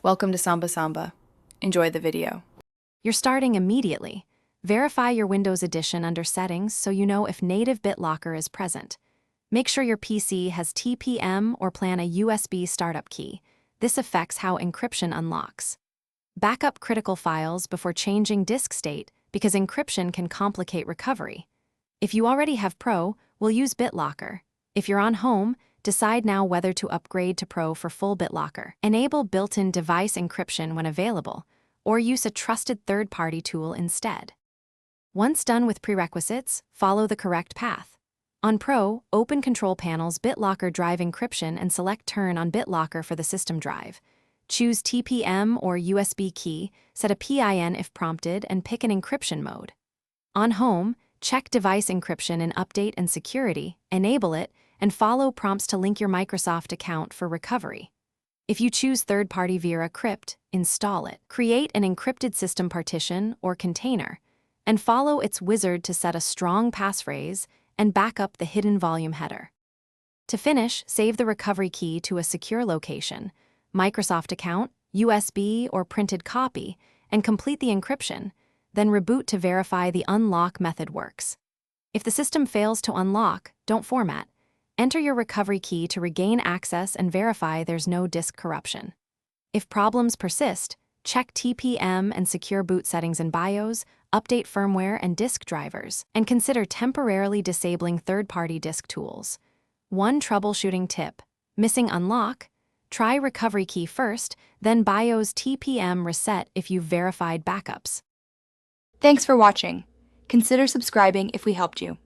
Welcome to Samba Samba. Enjoy the video. You're starting immediately. Verify your Windows Edition under Settings so you know if native Bitlocker is present. Make sure your PC has TPM or plan a USB startup key. This affects how encryption unlocks. Backup critical files before changing disk state because encryption can complicate recovery. If you already have Pro, we'll use Bitlocker. If you're on Home, decide now whether to upgrade to Pro for full Bitlocker. Enable built-in device encryption when available, or use a trusted third-party tool instead. Once done with prerequisites, follow the correct path. On Pro, open Control Panel's Bitlocker Drive Encryption and select Turn on Bitlocker for the system drive. Choose TPM or USB key, set a PIN if prompted, and pick an encryption mode. On Home, check Device Encryption in Update and Security, enable it, and follow prompts to link your Microsoft account for recovery. If you choose third-party Vera Crypt, install it. Create an encrypted system partition or container, and follow its wizard to set a strong passphrase and back up the hidden volume header. To finish, save the recovery key to a secure location, Microsoft account, USB, or printed copy, and complete the encryption, then reboot to verify the unlock method works. If the system fails to unlock, don't format. Enter your recovery key to regain access and verify there's no disk corruption. If problems persist, check TPM and secure boot settings in BIOS, update firmware and disk drivers, and consider temporarily disabling third-party disk tools. One troubleshooting tip: missing unlock? Try recovery key first, then BIOS TPM reset if you've verified backups. Thanks for watching. Consider subscribing if we helped you.